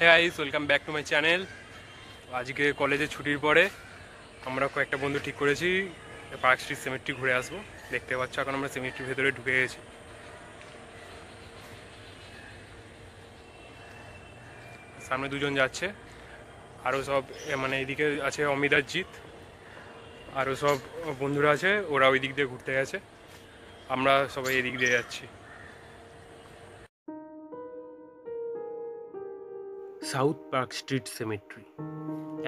Hey guys, welcome back to my channel. আজকে কলেজে ছুটির পরে আমরা কয়েকটা বন্ধু ঠিক করেছি পার্ক স্ট্রিট সিমেট্রি ঘুরে আসবো। দেখতে পাচ্ছ এখন আমরা সিমেট্রির ভেতরে ঢুকে গেছি। সামনে দুজন যাচ্ছে, আরও সব মানে এদিকে আছে অমিত আর জিৎ, আরও সব বন্ধুরা আছে, ওরা ওই দিক দিয়ে ঘুরতে গেছে, আমরা সবাই এদিক দিয়ে যাচ্ছি। সাউথ পার্ক স্ট্রিট সিমেট্রি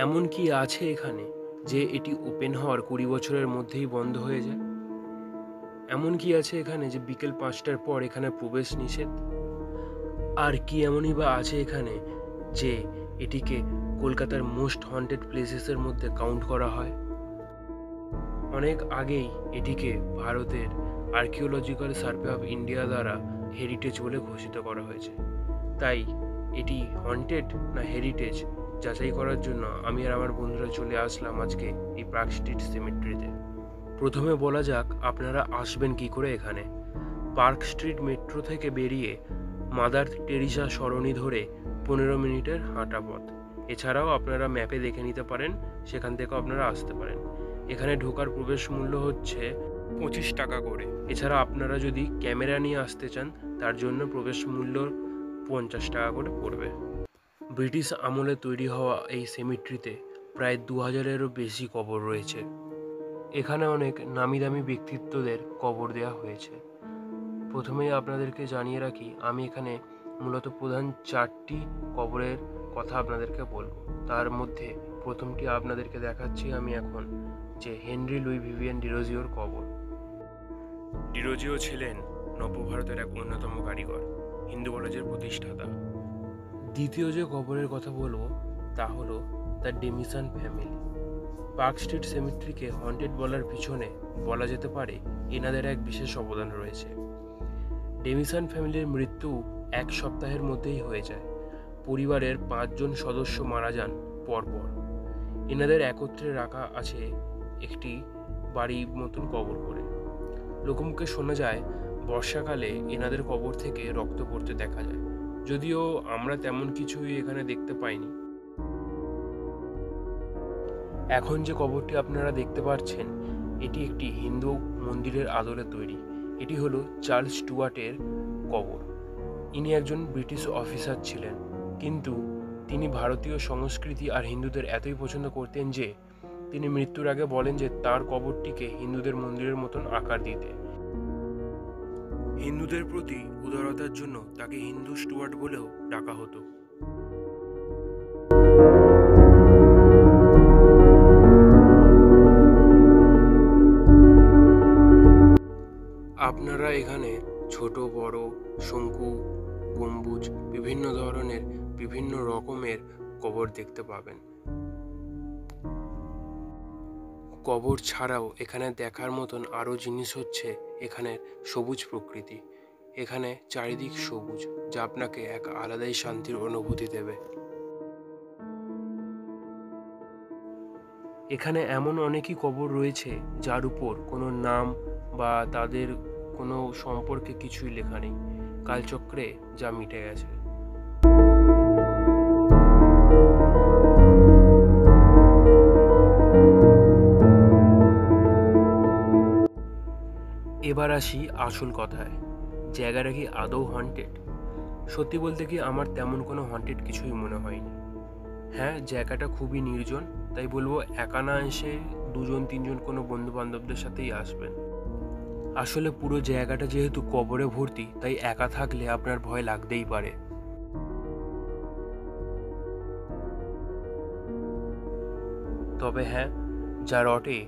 এমন কি আছে এখানে যে এটি ওপেন হওয়ার 20 বছরের মধ্যেই বন্ধ হয়ে যায়? এমন কি আছে এখানে যে বিকেল 5টার পর এখানে প্রবেশ নিষেধ? আর কি এমনই বা আছে এখানে যে এটিকে কলকাতার মোস্ট হন্টেড প্লেসেসের মধ্যে কাউন্ট করা হয়? অনেক আগেই এটিকে ভারতের আর্কিওলজিক্যাল সার্ভে অফ ইন্ডিয়া দ্বারা হেরিটেজ বলে ঘোষিত করা হয়েছে। তাই এটি হন্টেড না হেরিটেজ যাচাই করার জন্য আমি আর আমার বন্ধুরা চলে আসলাম আজকে এই পার্ক স্ট্রিট সিমেট্রিতে। প্রথমে বলা যাক আপনারা আসবেন কি করে এখানে। পার্ক স্ট্রিট মেট্রো থেকে বেরিয়ে মাদার টেরিসা সরণি ধরে 15 মিনিটের হাঁটা পথ। এছাড়াও আপনারা ম্যাপে দেখে নিতে পারেন, সেখান থেকেও আপনারা আসতে পারেন। এখানে ঢোকার প্রবেশ মূল্য হচ্ছে 25 টাকা করে। এছাড়া আপনারা যদি ক্যামেরা নিয়ে আসতে চান তার জন্য প্রবেশ মূল্য 50 টাকা করে পড়বে। ব্রিটিশ আমলে তৈরি হওয়া এই সেমিট্রিতে প্রায় 2000-এরও বেশি কবর রয়েছে। এখানে অনেক নামি দামি ব্যক্তিত্বদের কবর দেওয়া হয়েছে। প্রথমেই আপনাদেরকে জানিয়ে রাখি, আমি এখানে মূলত প্রধান 4টি কবরের কথা আপনাদেরকে বলবো। তার মধ্যে প্রথমটি আপনাদেরকে দেখাচ্ছি আমি এখন, যে হেনরি লুই ভিভিয়ান ডিরোজিওর কবর। ডিরোজিও ছিলেন নবভারতের এক অন্যতম কারিগর, হিন্দু কলেজের প্রতিষ্ঠাতা। দ্বিতীয় যে কবরের কথা বলবো তা হলো the Demison family. Park Street সেমিট্রিকে হন্টেড বলার পিছনে বলা যেতে পারে এনাদের এক বিশেষ অবদান রয়েছে। ডেমিসন ফ্যামিলির মৃত্যু 1 সপ্তাহের মধ্যেই হয়ে যায়। পরিবারের 5 জন সদস্য মারা যান পরপর। এনাদের একত্রে রাখা আছে একটি বাড়ি মতন কবর করে। লোকমুখে শোনা যায় বর্ষাকালে এনাদের কবর থেকে রক্ত পড়তে দেখা যায়, যদিও আমরা তেমন কিছুই এখানে দেখতে পাইনি। এখন যে কবরটি আপনারা দেখতে পাচ্ছেন এটি একটি হিন্দু মন্দিরের আদলে তৈরি। এটি হলো চার্লস স্টুয়ার্টের কবর। ইনি একজন ব্রিটিশ অফিসার ছিলেন, কিন্তু তিনি ভারতীয় সংস্কৃতি আর হিন্দুদের এতই পছন্দ করতেন যে তিনি মৃত্যুর আগে বলেন যে তার কবরটিকে হিন্দুদের মন্দিরের মতন আকার দিতে। হিন্দুদের প্রতি উদারতার জন্য তাকে হিন্দু স্টুয়ার্ট বলেও ডাকা হতো। আপনারা এখানে ছোট বড় শঙ্কু, গম্বুজ, বিভিন্ন ধরনের বিভিন্ন রকমের কবর দেখতে পাবেন। কবর ছাড়াও এখানে দেখার মতন আরও জিনিস হচ্ছে এখানের সবুজ প্রকৃতি। এখানে চারিদিক সবুজ, যা আপনাকে এক আলাদাই শান্তির অনুভূতি দেবে। এখানে এমন অনেকই কবর রয়েছে যার উপর কোনো নাম বা তাদের কোনো সম্পর্কে কিছুই লেখা নেই, কালচক্রে যা মিটে গেছে। এবার আসি আসল কথায়, জায়গাটা কি আদৌ হন্টেড? সত্যি বলতে কি আমার তেমন কোনো হন্টেড কিছুই মনে হয়নি। হ্যাঁ, জায়গাটা খুবই নির্জন, তাই বলবো একা না এসে 2-3জন কোনো বন্ধু বান্ধবদের সাথেই আসবেন। আসলে পুরো জায়গাটা যেহেতু কবরে ভর্তি, তাই একা থাকলে আপনার ভয় লাগতেই পারে। তবে হ্যাঁ, যা রটে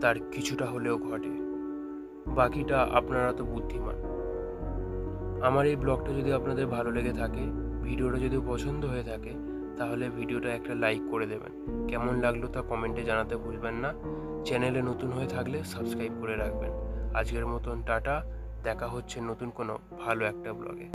তার কিছুটা হলেও ঘটে, বাকিটা আপনারা তো বুদ্ধিমান। আমার এই ব্লগটা যদি আপনাদের ভালো লেগে থাকে, ভিডিওটা যদি পছন্দ হয়ে থাকে, তাহলে ভিডিওটা একটা লাইক করে দেবেন। কেমন লাগলো তা কমেন্টে জানাতে ভুলবেন না। চ্যানেলে নতুন হয়ে থাকলে সাবস্ক্রাইব করে রাখবেন। আজকের মতন টাটা, দেখা হচ্ছে নতুন কোনো ভালো একটা ব্লগে।